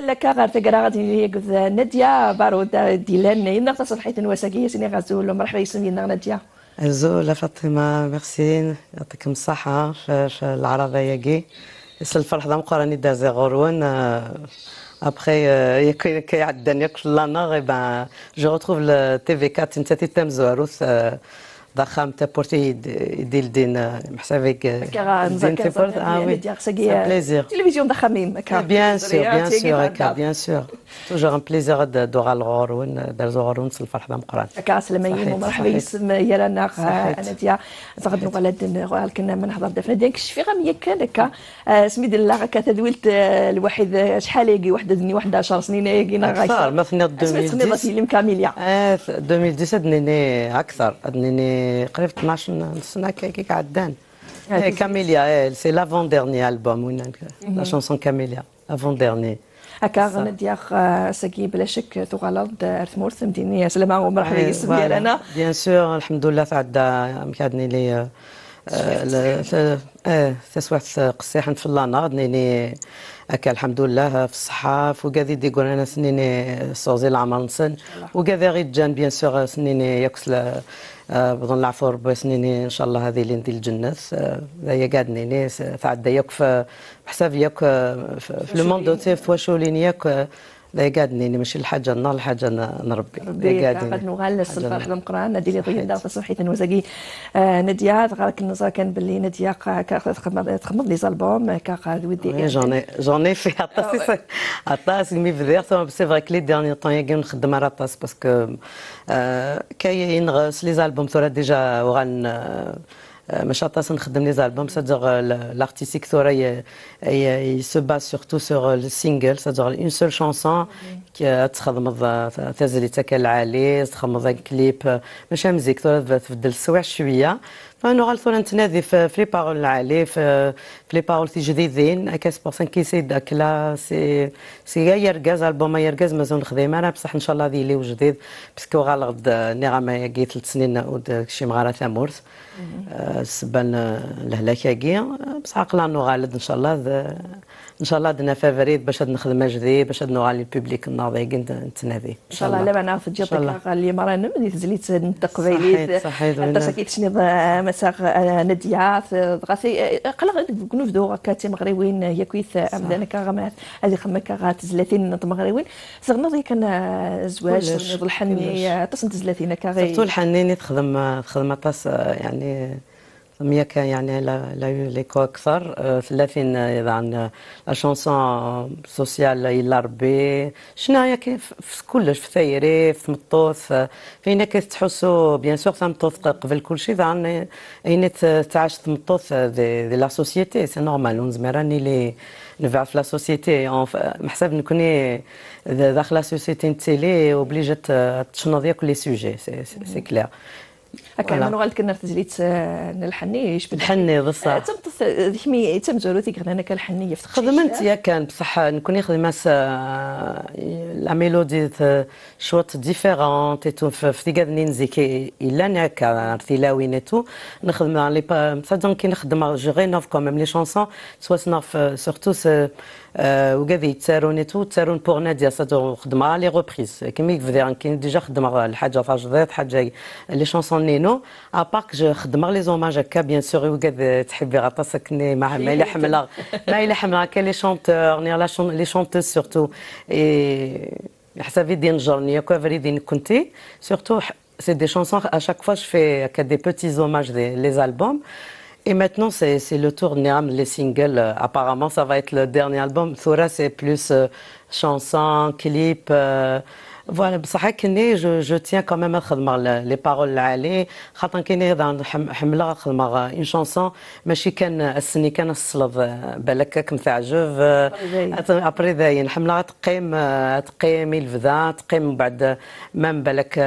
لك غير تقرا غادي يقول ناديه بارود ديلان ينا تصلحيت نواساكيه سيني غازول مرحبا يسمينا ناديه زولا فاطمة ميرسي يعطيكم الصحة في العربية كي يسال الفرح ذا مقراني دا زيغورون ابخي كيعداني ياك في لانا غي بان جو روتروف تي في 4 انت تيتم زواروث ضخام تابورتي يدير دين محسابك زين تيبورت وي سي بليزير تلفزيون ضخمين بيان سور بيان سور توجور ان بليزير دوغا الغورون دار زغورون الفرح ذا مقران كاع سلامين ومرحبا يسم يا رنا اناتيا تغدو على الدن كنا من نحضر دفنا ديالك شفي غام كان هكا سميت الله كتدويلت الواحد شحال يجي وحده 11 سنين يجي اكثر مثلا 2010 كاميليا 2017 نيني اكثر نيني قريب 12 سنه كيك عدان كاميليا سي لافون ديرني البوم لا شونسون كاميليا لافون ديرني هكا غندير ساكي بلا شك تغلط ارثمورث مدينيه سلامه ومرحبا يسم ديالنا بيان سور الحمد لله تعدى مكادني لي تسوات قصيحن في اللانا نيني هكا الحمد لله في الصحة وكذا يقول أنا سنيني صوزي العمر نسن وكذا غير جان بيان سور سنيني يكسل بظن العفو ربي سنيني إن شاء الله هذه اللي ندير الجنة هي قاعد نيني تعدى ياك في بحساب ياك في لو موندو تيف واشولين ياك لا قاعدني ماشي الحاجه النار الحاجه نربي قاعد نغال الفرح المقران نادي لي ضيف دار تصحيح نوزاكي ناديه غارك النظر كان باللي ناديه تخدم لي زالبوم كا ودي جوني في عطاس مي بدير سي فري كلي ديرني طون يا نخدم على عطاس باسكو كاين نغس لي زالبوم ثورا ديجا وغان مش عطاس نخدم لي زالبوم سادير l'artistique ثورا il se base surtout sur le single c'est-à-dire une seule chanson qui تخدم تزلي تاكل عالي تخدم كليب ماشي مزيك ثورا تبدل السوايع شويه فانا ثورا نتنادي في لي بارول العالي في لي بارول جديدين كاس بورسون كيسي داكلا سي يركز البوم يركز مازال نخدم انا بصح ان شاء الله هذه اللي وجديد باسكو غالغد نغمه يجي 3 سنين وداكشي مغاره ثمورث السبان الهلاكه كي بصح عقلا نغالد ان شاء الله ان شاء الله دنا فافريت باش نخدم جديد باش نغالي البوبليك الناضي نتنادي ان شاء الله لا نعرف تجي اللي مرة نمدي تزليت التقبيليت حتى سكيت شني مساق نديات غاسي قلق نفدو كاتي مغربيين هي كويس عندنا كغمات هذه خمك غات زلاتين مغربيين صغنا كان زواج نض الحني تصنت زلاتين كغي سورتو الحنيني تخدم طاس يعني مية كان يعني لا ليكو اكثر 30 اذا لا شونسون سوسيال يلا ربي شناهي كيف في كلش في ثيري في مطوث فينا كتحسوا بيان سور مطوث قبل كل شيء اذا اين تعاش مطوث دي لا سوسيتي سي نورمال ونزمراني لي نفع في لا سوسيتي محسب نكوني داخل لا سوسيتي نتيلي اوبليجات تشنوض ياك لي سوجي سي كلير هكا انا نغال كنا تزليت الحنيش بالحني بصح تم زولوتي انا كالحنيه في خدمت يا كان بصح نكون خدمه لا ميلودي شوط ديفيرونت تو في كاع نزيكي الا هكا عرفتي لاوين تو نخدم لي بصح كي نخدم جو رينوف كوميم لي شونسون سوا نوف سورتو وكذا يتسارون تسارون بور ناديه صدر خدمه لي ريبريز كيما يفدير كاين ديجا خدمه الحاجه فاجدات حاجه لي شونسون نينو اباك جو خدمه لي زوماج هكا بيان سور وكذا تحبي غطاسكني مع ما الا حمله كاين لي شونتور لي شونتوز سورتو اي حسابي ديال جورني كوفري دين كنتي سورتو سي دي شونسون ا chaque fois je fais que des petits hommages les albums. Et maintenant, c'est le tour de les singles. Apparemment, ça va être le dernier album. Thora, c'est plus chansons, clips. Voilà, بصح كني جو تيان كمان نخدم لي بارول العالي خاطر كاين حمله خدم اون شانسون ماشي كان السني كان الصلب بالك كم تعجب ابري ذاين حمله تقيم الفدا تقيم بعد مام بالك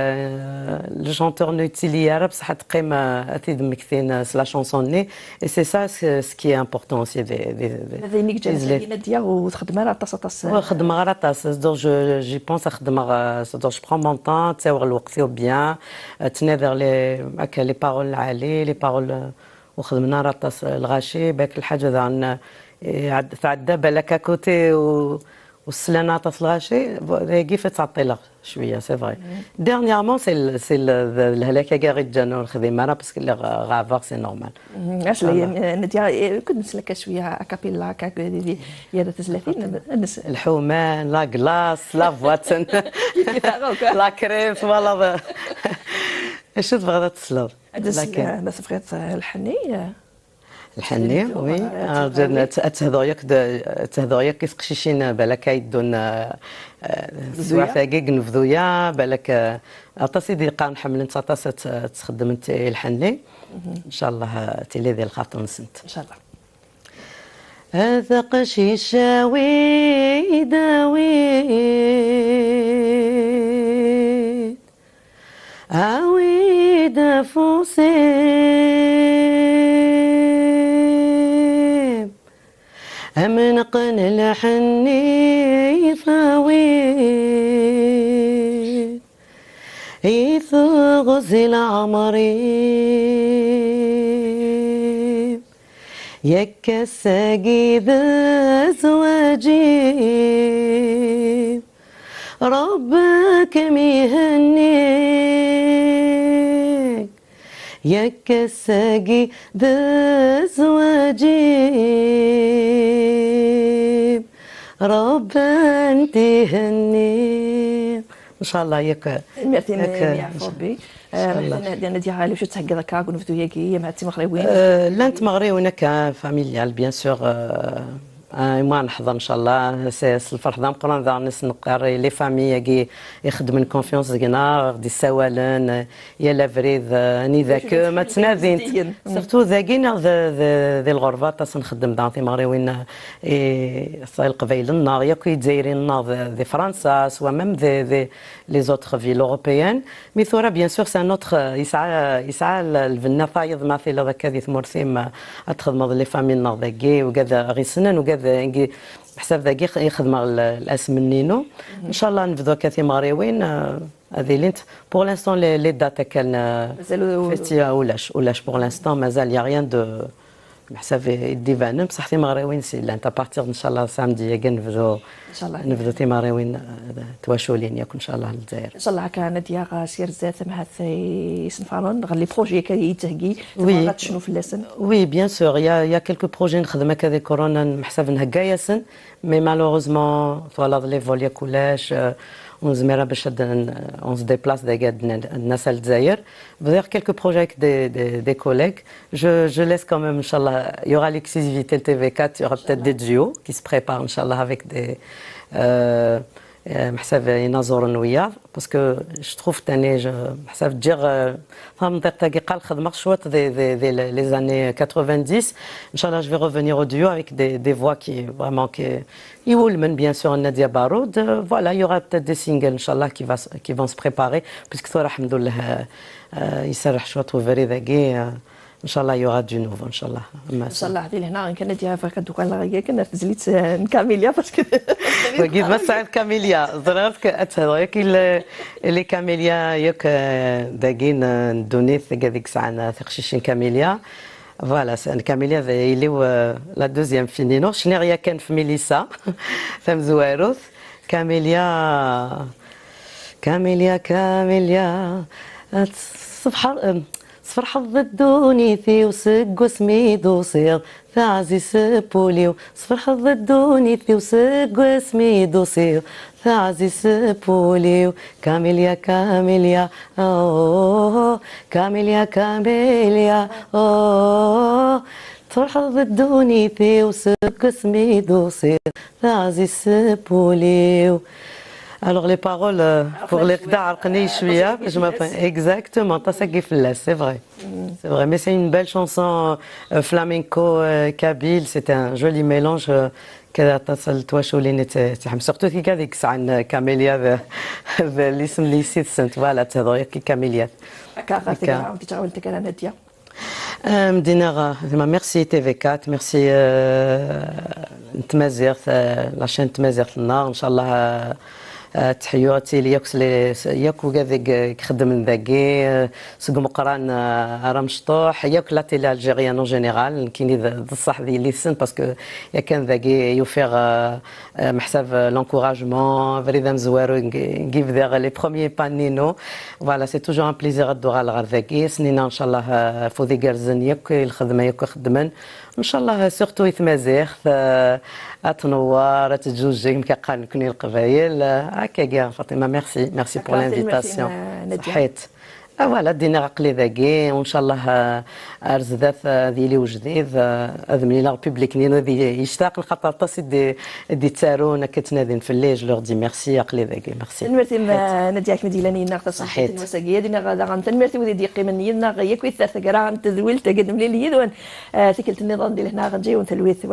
لو شونتور نوتيليار بصح تقيم اكيد مكثين لا شانسون ني اي سي سا سكي امبورطون اوسي هذه نيك جالسه ديال وتخدم على طاس خدم على طاس دونك جي بونس خدم donc je prends mon temps تصور الوقت بيان تناظر لي بارول العالي لي بارول وخدمنا راطاس الغاشي باك الحاجه ذا تعدى بالك كوتي والسلانات الغاشي كيف تعطي لها شويه سي فري ديرنييرمون سي الهلاكه كاع غير جانا الخدمه راه باسكو اللي غافاغ سي نورمال اش لي ندير كنت نسلك شويه اكابيلا كاك يا 30 الحومان لا كلاص لا فواتن لا كريم فوالا اش تبغى تسلط انا بغيت الحني وي تهضويا كيف قشيشين بالك يدون سواثاقي نفذويا بالك عطاسي دي قان حمل انت عطاسه تخدم انت الحني ان شاء الله تيلي ديال الخاطر نسنت ان شاء الله هذا قشيش شاوي داوي عويد فوسي أمنقن الحني ثاوي يثغزي العمري يك الساقي ذا زواجي ربك ميهنيك يك الساقي ذا زواجي رب انت هني ان شاء الله ياك ميرتي يا ربي انا ديال واش تحقق هكا كون فتو ياكي مع تي مغربيين لا انت مغربيين كا فاميليال بيان سور ما نحضر ان شاء الله الفرح ذا مقران ذا ناس نقري لي فامي كي يخدمن كونفيونس كنا دي سوالن يا لافريد اني ذاك ما تنادين سورتو ذاكينا ذي الغربه تاس نخدم دانتي مغربيين صاي القبيل النار ياك يدايرين النار ذي فرنسا سوا ميم ذي لي زوتر فيل اوروبيان مي ثورا بيان سور سان نوتر يسعى الفنا فايض مثلا ذاك هذه ثمورثيم تخدم لي فامي النار ذاكي وكذا غير سنن وكذا بحسب ذاك يخدم الاسم النينو ان شاء الله نبداو كثير مغربيين هذه لينت بور لانستون لي داتا كان فيستي ولاش بور لانستون مازال يا ريان دو بحسب يديفان بصح تي مغربيين سي لا انت بارتير ان شاء الله سامدي نبداو ان شاء الله نبداو تي مغربيين تواشولين ياك ان شاء الله للجزائر ان شاء الله هكا نديا سير الذات مع يسنفرون غير لي بروجي كيتهكي شنو في اللسن وي بيان سور يا كيلكو بروجي نخدم هكا كورونا محسب نهكايا سن مي مالوغوزمون فوالا لي فول ياكولاش ونزميرا باش اون سو ديبلاس الناس الجزائر بدير كيلكو بروجي avec des collègues je laisse quand même inchallah il y aura l'exclusivité le TV4 il y aura peut-être des duos qui se préparent inchallah avec des محسب ينظرون وياه باسكو جو تروف تاني محسب تجير فهم تاقي قال خدمه شوط دي لي زاني 90 ان شاء الله جو في revenir au duo avec des voix qui vraiment qui يولمن bien sûr نادية بارود voilà il y aura peut-être des singles ان شاء الله qui vont se préparer puisque ثورة الحمد لله يسرح شوط وفري ذاكي ان شاء الله يوغا دو نوفو ان شاء الله ان شاء الله هذه هنا كان ديها فاك دوكا لا كنا تزليت كاميليا باسكو وكيف ما ساعد كاميليا ضربك اتهضر ياك لي كاميليا ياك داكين دونيت هذيك الساعه تخشيشين كاميليا فوالا كاميليا يليو لا دوزيام فينينو شنو كان في ميليسا فهم زواروث كاميليا صفر حظ الدوني ثي وسق وسمي دوصير ثعزي سبوليو صفر حظ الدوني ثي وسق وسمي دوصير ثعزي سبوليو كاميليا اوه كاميليا اوه صفر حظ الدوني ثي وسق وسمي دوصير ثعزي سبوليو Alors les paroles pour les d'arqni chouia, je m'appelle exactement Tasaki Flas, c'est vrai. C'est vrai, mais c'est une belle chanson flamenco kabyle, c'est un joli mélange كذا تصل تواشولين تحم سورتو كي كذيك عن كاميليا الاسم اللي سيت سنت فوالا تهضر كي كاميليا هكا تعاونت كان ناديه مدينة ميرسي تي في 4 ميرسي نتمازيغ لاشين تمازيغ النار ان شاء الله تحياتي لياكس ياك وكذاك خدم ذاكي سقم قران رمشطوح ياك لا تيلي الجيريان اون جينيرال كاين بصح ذي لي سن باسكو يا كان ذاكي يوفيغ محساب لونكوراجمون فريدا مزوارو نجيف ذا لي بروميي بانينو فوالا سي توجور ان بليزير الدوغ على غير ذاكي سنينا ان شاء الله فوذي كارزن ياك الخدمه ياك خدمن ان شاء الله سورتو يتمازيغ اتنور تجوج كي قال كوني القبايل هكا كاع فاطمه ميرسي بور لانفيتاسيون صحيت فوالا دينا عقلي ذاكي وان شاء الله ارزدات ذيلي وجديد اذمني لا بوبليك نينو ذي يشتاق الخطر تصي دي تارون كتنادين في الليج لور دي ميرسي عقلي ذاكي ميرسي نمرتي ناديك مديلاني ناقص صحيت المساقيه دينا غادا غنتمرتي ودي دي قيمه نينا غيا كويس ثلاثه كرا غنتزويل تقدم لي يدون ثكلت النظام ديال هنا غنجي ونتلويث